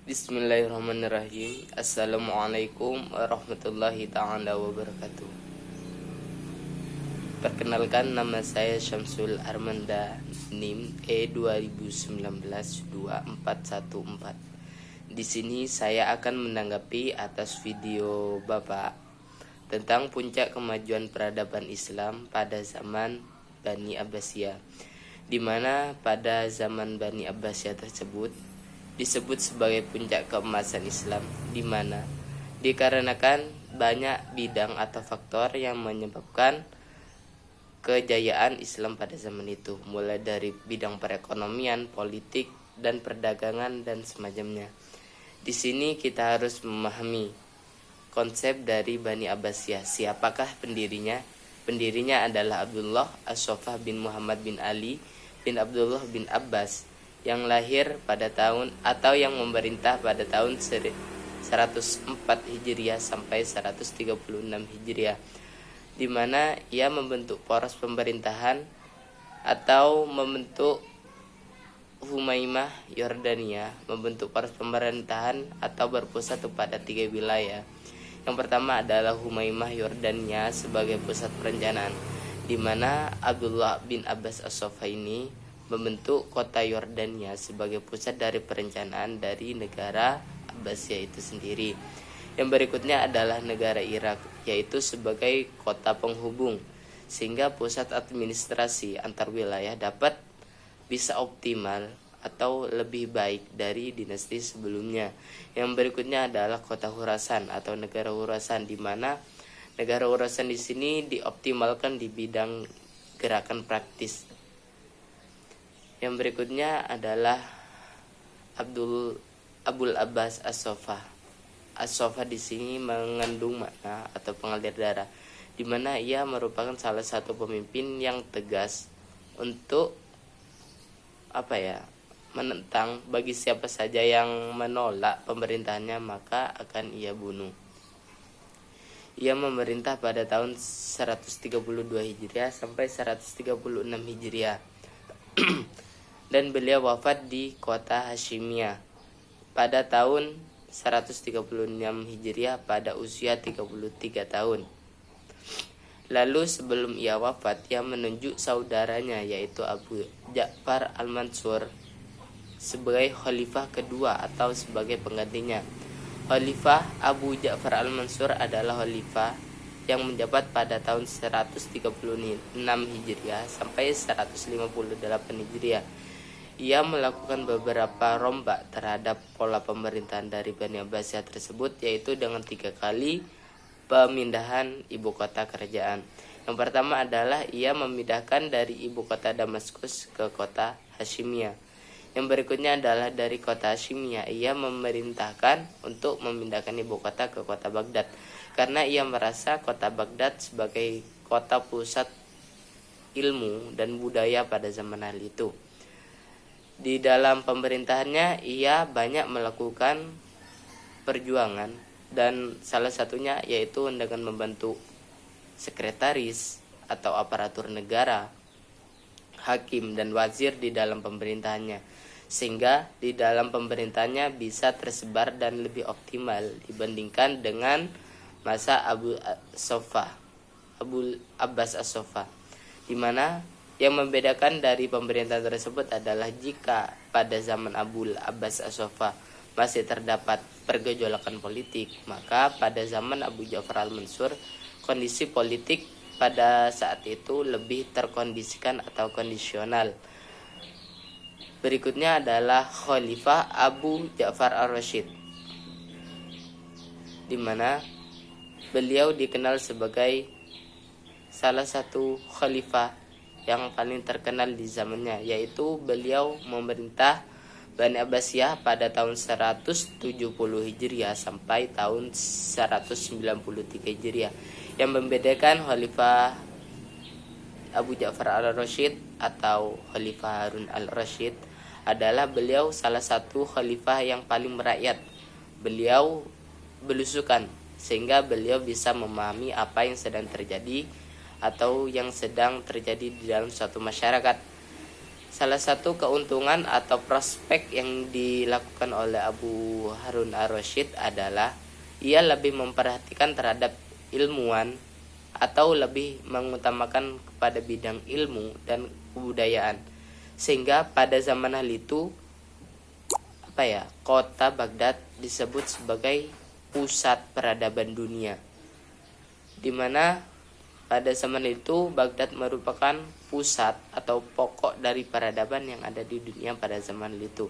Bismillahirrahmanirrahim. Assalamualaikum warahmatullahi ta'ala wabarakatuh. Perkenalkan, nama saya Syamsul Armanda, NIM E2019-2414. Di sini saya akan menanggapi atas video Bapak tentang puncak kemajuan peradaban Islam pada zaman Bani Abbasiyah, di mana pada zaman Bani Abbasiyah tersebut disebut sebagai puncak keemasan Islam, di mana dikarenakan banyak bidang atau faktor yang menyebabkan kejayaan Islam pada zaman itu, mulai dari bidang perekonomian, politik, dan perdagangan dan semacamnya. Di sini kita harus memahami konsep dari Bani Abbasiyah. Siapakah pendirinya? Pendirinya adalah Abdullah As-Soffah bin Muhammad bin Ali bin Abdullah bin Abbas, yang lahir pada tahun atau yang memerintah pada tahun 104 Hijriah sampai 136 Hijriah, di mana ia membentuk poros pemerintahan atau membentuk Humaimah Yordania, membentuk poros pemerintahan atau berpusat pada 3 wilayah. Yang pertama adalah Humaimah Yordania sebagai pusat perencanaan, di mana Abdullah bin Abbas As-Soffah ini membentuk kota Yordania sebagai pusat dari perencanaan dari negara Abbasiyah itu sendiri. Yang berikutnya adalah negara Irak, yaitu sebagai kota penghubung, sehingga pusat administrasi antar wilayah dapat bisa optimal atau lebih baik dari dinasti sebelumnya. Yang berikutnya adalah kota Khurasan atau negara Khurasan, di mana negara Khurasan di sini dioptimalkan di bidang gerakan praktis. Yang berikutnya adalah Abul Abbas As-Soffah. As-Soffah di sini mengandung makna atau pengalir darah, di mana ia merupakan salah satu pemimpin yang tegas untuk menentang bagi siapa saja yang menolak pemerintahannya, maka akan ia bunuh. Ia memerintah pada tahun 132 Hijriah sampai 136 Hijriah. Dan beliau wafat di kota Hashimiyah pada tahun 136 Hijriah pada usia 33 tahun. Lalu sebelum ia wafat, ia menunjuk saudaranya yaitu Abu Ja'far Al-Mansur sebagai khalifah kedua atau sebagai penggantinya. Khalifah Abu Ja'far Al-Mansur adalah khalifah yang menjabat pada tahun 136 Hijriah sampai 158 Hijriah. Ia melakukan beberapa rombak terhadap pola pemerintahan dari Bani Abbasiyah tersebut, yaitu dengan 3 kali pemindahan ibu kota kerajaan. Yang pertama adalah ia memindahkan dari ibu kota Damaskus ke kota Hashimiyah. Yang berikutnya adalah dari kota Hashimiyah ia memerintahkan untuk memindahkan ibu kota ke kota Baghdad, karena ia merasa kota Baghdad sebagai kota pusat ilmu dan budaya pada zaman itu. Di dalam pemerintahannya ia banyak melakukan perjuangan, dan salah satunya yaitu dengan membentuk sekretaris atau aparatur negara, hakim dan wazir di dalam pemerintahannya, sehingga di dalam pemerintahannya bisa tersebar dan lebih optimal dibandingkan dengan masa Abu Abbas As-Soffah, di mana yang membedakan dari pemerintahan tersebut adalah jika pada zaman Abul Abbas As-Soffah masih terdapat pergejolakan politik, maka pada zaman Abu Ja'far Al-Mansur kondisi politik pada saat itu lebih terkondisikan atau kondisional. Berikutnya adalah Khalifah Abu Ja'far Ar-Rasyid, di mana beliau dikenal sebagai salah satu khalifah yang paling terkenal di zamannya, yaitu beliau memerintah Bani Abbasiyah pada tahun 170 Hijriah sampai tahun 193 Hijriah. Yang membedakan Khalifah Abu Ja'far Al-Rasyid atau Khalifah Harun Al-Rasyid adalah beliau salah satu khalifah yang paling merakyat. Beliau belusukan, sehingga beliau bisa memahami apa yang sedang terjadi atau yang sedang terjadi di dalam suatu masyarakat. Salah satu keuntungan atau prospek yang dilakukan oleh Abu Harun ar-Rasyid adalah ia lebih memperhatikan terhadap ilmuwan atau lebih mengutamakan kepada bidang ilmu dan kebudayaan, sehingga pada zaman hal itu kota Baghdad disebut sebagai pusat peradaban dunia, di mana pada zaman itu Baghdad merupakan pusat atau pokok dari peradaban yang ada di dunia pada zaman itu.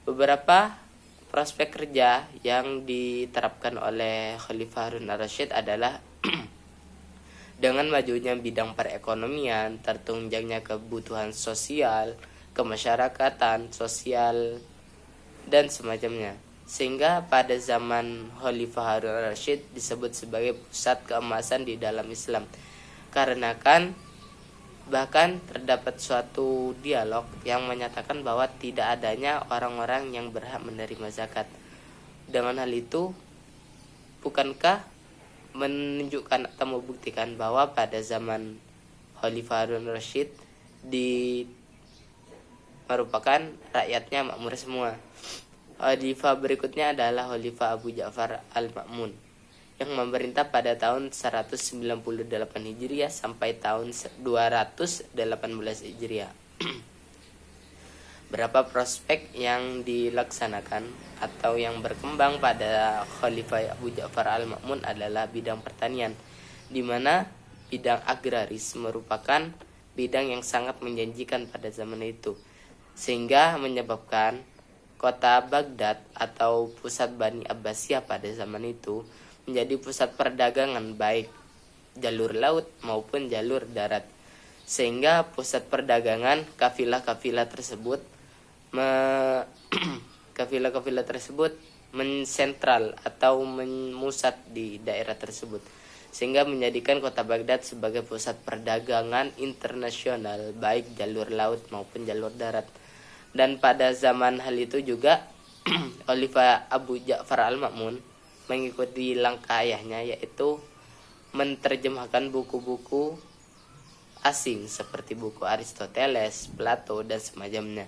Beberapa prospek kerja yang diterapkan oleh Khalifah Harun ar-Rasyid adalah dengan majunya bidang perekonomian, tertunjangnya kebutuhan sosial, kemasyarakatan, sosial, dan semacamnya. Sehingga pada zaman Khalifah Harun ar-Rasyid disebut sebagai pusat keemasan di dalam Islam. Karena bahkan terdapat suatu dialog yang menyatakan bahwa tidak adanya orang-orang yang berhak menerima zakat. Dengan hal itu, bukankah menunjukkan atau membuktikan bahwa pada zaman Khalifah Harun ar-Rasyid merupakan rakyatnya makmur semua. Khalifah berikutnya adalah Khalifah Abu Ja'far al-Ma'mun yang memerintah pada tahun 198 Hijriah sampai tahun 218 Hijriah. Berapa prospek yang dilaksanakan atau yang berkembang pada Khalifah Abu Ja'far al-Ma'mun adalah bidang pertanian, di mana bidang agraris merupakan bidang yang sangat menjanjikan pada zaman itu, sehingga menyebabkan kota Baghdad atau pusat Bani Abbasiyah pada zaman itu menjadi pusat perdagangan baik jalur laut maupun jalur darat, sehingga pusat perdagangan kafilah-kafilah tersebut mensentral atau memusat di daerah tersebut, sehingga menjadikan kota Baghdad sebagai pusat perdagangan internasional baik jalur laut maupun jalur darat. Dan pada zaman hal itu juga Khalifah Abu Ja'far al-Ma'mun mengikuti langkah ayahnya, yaitu menerjemahkan buku-buku asing seperti buku Aristoteles, Plato, dan semacamnya.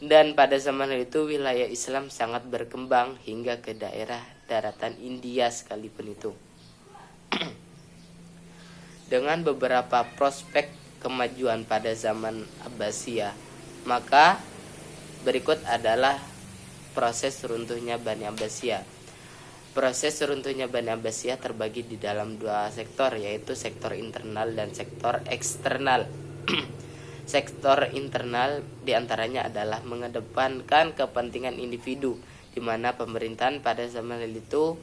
Dan pada zaman itu wilayah Islam sangat berkembang hingga ke daerah daratan India sekalipun itu. Dengan beberapa prospek kemajuan pada zaman Abbasiyah, maka berikut adalah proses runtuhnya Bani Abbasiyah. Proses runtuhnya Bani Abbasiyah terbagi di dalam dua sektor, yaitu sektor internal dan sektor eksternal. Sektor internal diantaranya adalah mengedepankan kepentingan individu, di mana pemerintahan pada zaman itu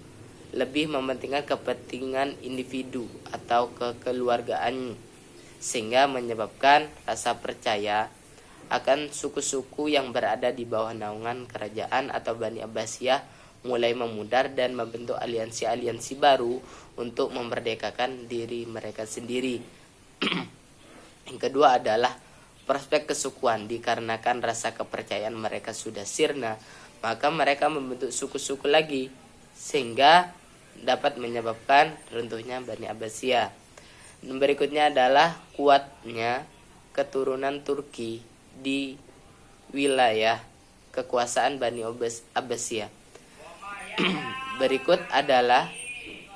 lebih mementingkan kepentingan individu atau kekeluargaan, sehingga menyebabkan rasa percaya akan suku-suku yang berada di bawah naungan kerajaan atau Bani Abbasiyah mulai memudar dan membentuk aliansi-aliansi baru untuk memerdekakan diri mereka sendiri. Yang kedua adalah prospek kesukuan. Dikarenakan rasa kepercayaan mereka sudah sirna, maka mereka membentuk suku-suku lagi, sehingga dapat menyebabkan runtuhnya Bani Abbasiyah. Dan berikutnya adalah kuatnya keturunan Turki di wilayah kekuasaan Bani Abbasiyah. Berikut adalah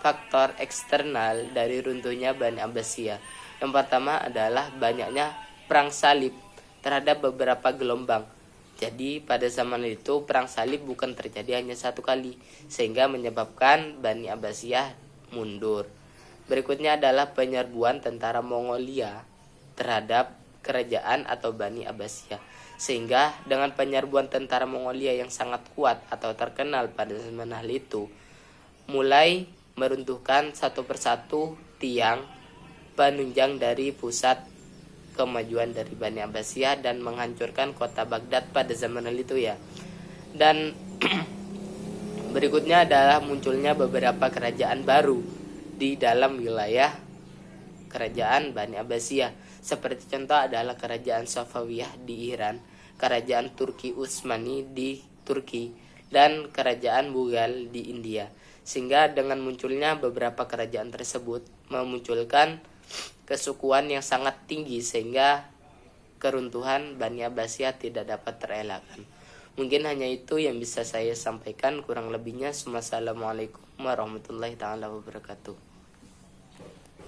faktor eksternal dari runtuhnya Bani Abbasiyah. Yang pertama adalah banyaknya perang salib terhadap beberapa gelombang. Jadi pada zaman itu perang salib bukan terjadi hanya satu kali, sehingga menyebabkan Bani Abbasiyah mundur. Berikutnya adalah penyerbuan tentara Mongolia terhadap kerajaan atau Bani Abbasiyah, sehingga dengan penyerbuan tentara Mongolia yang sangat kuat atau terkenal pada zaman hal itu, mulai meruntuhkan satu persatu tiang penunjang dari pusat kemajuan dari Bani Abbasiyah dan menghancurkan kota Baghdad pada zaman hal itu ya. Dan berikutnya adalah munculnya beberapa kerajaan baru di dalam wilayah kerajaan Bani Abbasiyah. Seperti contoh adalah kerajaan Safawiyah di Iran, kerajaan Turki Utsmani di Turki, dan kerajaan Mughal di India. Sehingga dengan munculnya beberapa kerajaan tersebut memunculkan kesukuan yang sangat tinggi, sehingga keruntuhan Bani Abbasiyah tidak dapat terelakkan. Mungkin hanya itu yang bisa saya sampaikan, kurang lebihnya. Wassalamualaikum warahmatullahi taala wabarakatuh.